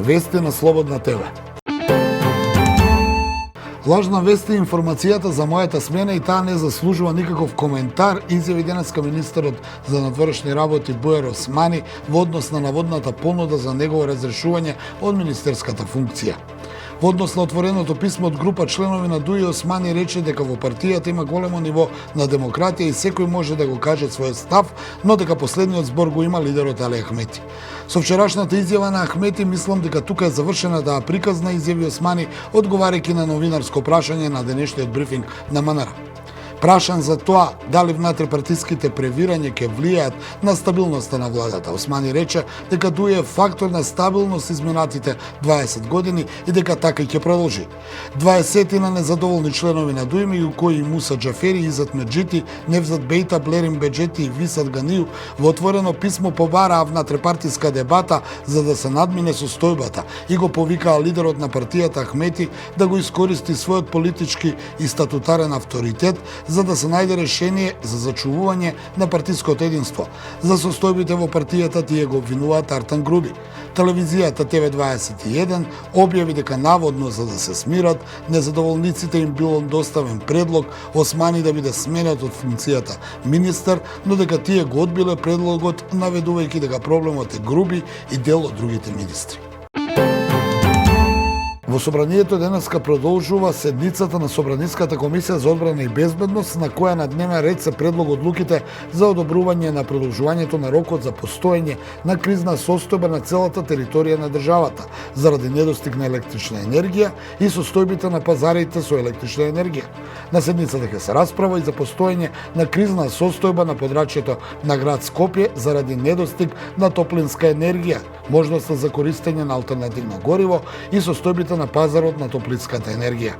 Вести на Слободна ТВ. Лажна вести информацијата за мојата смена и таа не заслужува никаков коментар, изјави денеска министерот за надворешни работи Бујар Османи во однос на наводната понуда за негово разрешување од министерската функција. Во однос на отвореното писмо од група членови на ДУИ, Османи рече дека во партијата има големо ниво на демократија и секој може да го каже својот став, но дека последниот збор го има лидерот Али Ахмети. Со вчерашната изјава на Ахмети мислам дека тука е завршена таа приказна, изјави Османи, одговарајќи на новинарско прашање на денешниот брифинг на МНР. Прашан за тоа дали внатрепартиските превирања ќе влијаат на стабилноста на владата, Османи рече дека ДУИ е фактор на стабилност изминатите 20 години и дека така и ќе продолжи. 20 на незадоволни членови на ДУИ, меѓу кои Муса Џафери, Изат Меджити, Невзат Бејта, Блерин Беџети и Висат Ганију, во отворено писмо побараа внатрепартиска дебата за да се надмине состојбата и го повикаа лидерот на партијата Ахмети да го искористи својот политички и статутарен авторитет за да се најде решение за зачувување на партиското единство. За состојбите во партијата тие го обвинуваат Артан Груби. Телевизијата ТВ21 објави дека наводно за да се смират, незадоволниците им било доставен предлог Османи да биде сменет од функцијата министер, но дека тие го одбиле предлогот, наведувајќи дека проблемот е Груби и дел од другите министри. Во собранието денеска продолжува седницата на Собраниската комисија за одбрана и безбедност, на која на дневен ред се предлог одлуките за одобрување на продолжувањето на рокот за постоење на кризна состојба на целата територија на државата заради недостиг на електрична енергија и состојбите на пазарите со електрична енергија. На седницата ќе се расправа и за постоење на кризна состојба на подрачјето на град Скопје заради недостиг на топлинска енергија, можноста за користење на алтернативно гориво и состојбите на пазарот на топлинската енергија.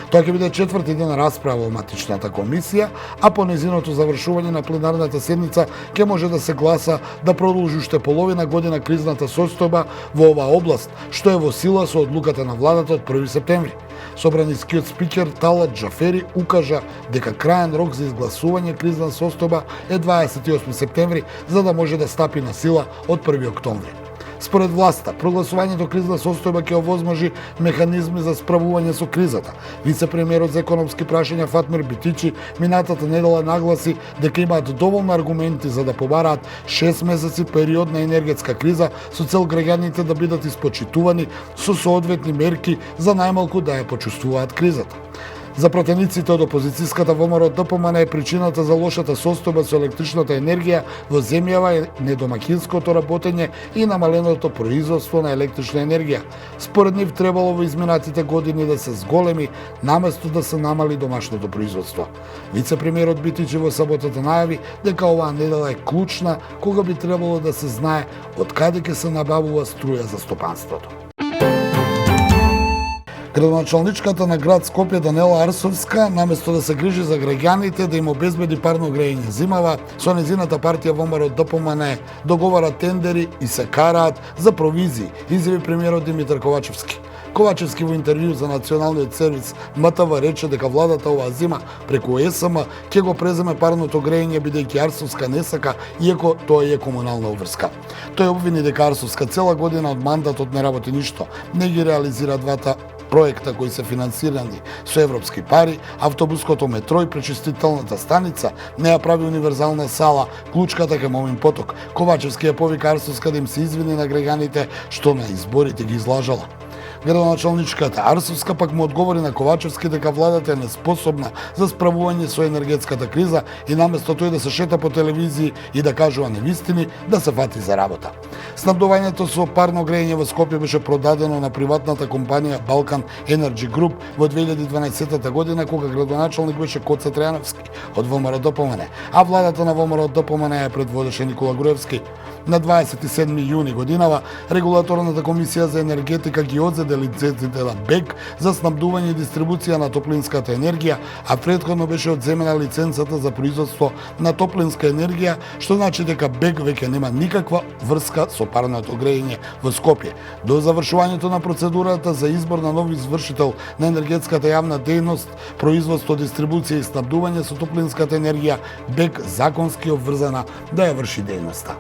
Тоа ќе биде четврти ден расправа во матичната комисија, а по незиното завршување на пленарната седница ќе може да се гласа да продолжи уште половина година кризната состојба во оваа област, што е во сила со одлуката на владата од 1 септември. Собранискиот спикер Талат Џафери укажа дека краен рок за изгласување кризна состојба е 28 септември, за да може да стапи на сила од 1 октомври. Според власта, прогласувањето кризна состојба ќе овозможи механизми за справување со кризата. Вице-премиерот за економски прашања Фатмир Битичи минатата недела нагласи дека имаат доволно аргументи за да побараат 6 месеци период на енергетска криза со цел граѓаните да бидат испочитувани со соодветни мерки за најмалку да ја почувствуваат кризата. За пратениците од опозицијската ВМРО ДПМН е причината за лошата состојба со електричната енергија во земјава е недомакинското работење и намаленото производство на електрична енергија. Според нив требало во изминатите години да се зголеми наместо да се намали домашното производство. Вице-премиерот Битичи во саботата најави дека оваа недела е клучна кога би требало да се знае од каде ќе се набавува струја за стопанството. Градоначалничката на град Скопје Данела Арсовска, наместо да се грижи за граѓаните да им обезбеди парно грејење зимава, со незината партија ВМРО ДПМН договара тендери и се караат за провизии, изјави премиерот Димитар Ковачевски. Ковачевски во интервју за националниот сервис МТВ рече дека владата оваа зима преку ЕСМ ќе го преземе парното грејење бидејќи Арсовска не сака, иако тоа е комунална обврска. Тој обвини дека Арсовска цела година од мандатот не работи ништо, не ги реализира двата проекта кои се финансирани со европски пари, автобуското метро и пречистителната станица, не ја прави универзална сала, клучката кај Момин поток. Ковачевски ја повика Арсовска да им се извини на граѓаните што на изборите ги излажала. Градоначалничката Арсовска пак му одговори на Ковачевски дека владата е неспособна за справување со енергетската криза и наместо тој да се шета по телевизии и да кажува невистини, да се фати за работа. Снабдувањето со парно грејење во Скопје беше продадено на приватната компанија Балкан Енерджи Груп во 2012 година, кога градоначалник беше Коца Трајановски од ВМРО ДПМН, а владата на ВМРО ДПМН ја предводеше Никола Груевски. На 27 јуни годинава Регулаторната комисија за енергетика ги одзеде лицензите на БЕК за снабдување и дистрибуција на топлинската енергија, а претходно беше одземена лиценцата за производство на топлинска енергија, што значи дека БЕК веќе нема никаква врска со парното грејење во Скопје. До завршувањето на процедурата за избор на нов извршител на енергетската јавна дејност, производство, дистрибуција и снабдување со топлинската енергија, БЕК законски обврзана да ја врши дејноста.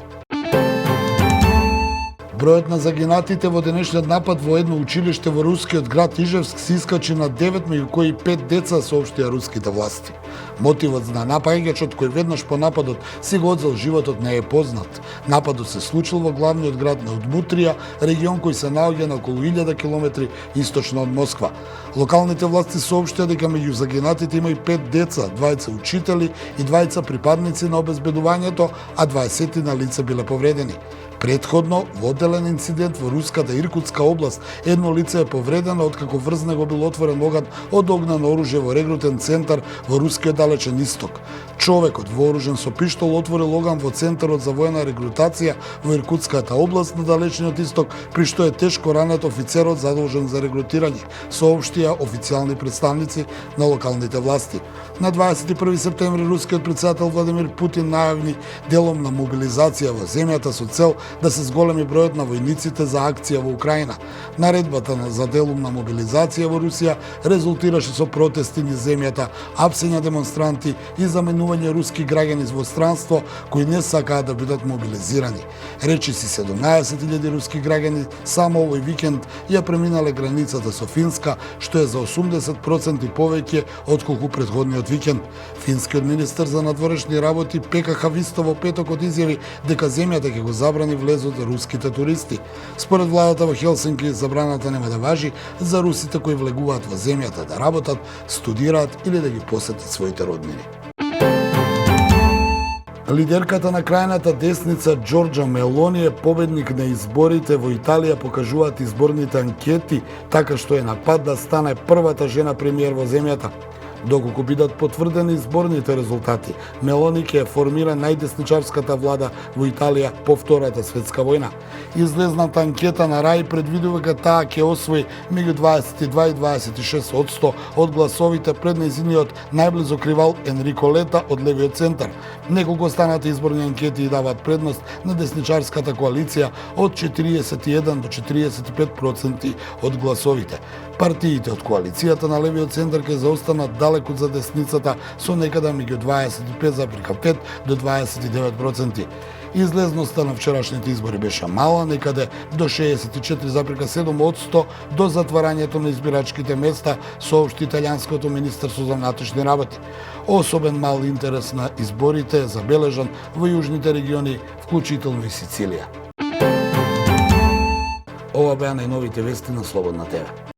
Бројот на загинатите во денешниот напад во едно училиште во рускиот град Ижевск се искачи на 9, меѓу кои 5 деца, соопштија руските власти. Мотивот на напаѓачот кој веднаш по нападот си го одзел животот не е познат. Нападот се случил во главниот град на Удмутрија, регион кој се наоѓа на околу 1000 километри источно од Москва. Локалните власти соопштија дека меѓу загинатите има и 5 деца, 20 учители и 20 припадници на обезбедувањето, а 20 на лица биле повредени. Претходно, во одделен инцидент во руската Иркутска област, едно лице е повредено откако врз него бил отворен оган од огнено оружје во регрутен центар во рускиот далечен исток. Човекот вооружен со пиштол отворил оган во центарот за воена регрутација во Иркутската област на далечниот исток, при што е тешко ранет офицерот задолжен за регрутирање, соопштија официјални представници на локалните власти. На 21 септември рускиот претседател Владимир Путин најавни делом на мобилизација во земјата со цел да се зголеми бројот на војниците за акција во Украина. Наредбата за делум на мобилизација во Русија резултираше со протести низ земјата, апсење демонстранти и заменување руски граѓани во странство кои не сакаат да бидат мобилизирани. Речиси 17.000 руски граѓани само овој викенд ја преминале границата со Финска, што е за 80% повеќе отколку претходниот викенд. Финскиот министер за надворешни работи Пека Хависто во петокот изјави дека земјата ќе го забрани влезот за руските туристи. Според владата во Хелсинки, забраната нема да важи за русите кои влегуваат во земјата да работат, студираат или да ги посетат своите роднини. Лидерката на крајната десница Џорџа Мелони е победник на изборите во Италија, покажуваат изборните анкети, така што е на пат да стане првата жена премиер во земјата. Доколку бидат потврдени изборните резултати, Мелони ќе формира најдесничарската влада во Италија по Втората светска војна. Излезната анкета на РАИ предвидува дека таа ќе освои меѓу 22 и 26% од гласовите пред нејзиниот најблизок ривал Енрико Лета од левиот центар. Неколку останати изборни анкети даваат предност на десничарската коалиција од 41 до 45% од гласовите. Партиите од коалицијата на левиот центар ќе заостанат далеку за десницата со некаде меѓу 25,5 до 29%. Излезноста на вчерашните избори беше мала, некаде до 64,7% до затварањето на избирачките места, соопшти италијанското министерство за внатрешни работи. Особен мал интерес на изборите е забележан во јужните региони, вклучително и Сицилија. Ова беа најновите вести на Слободна ТВ.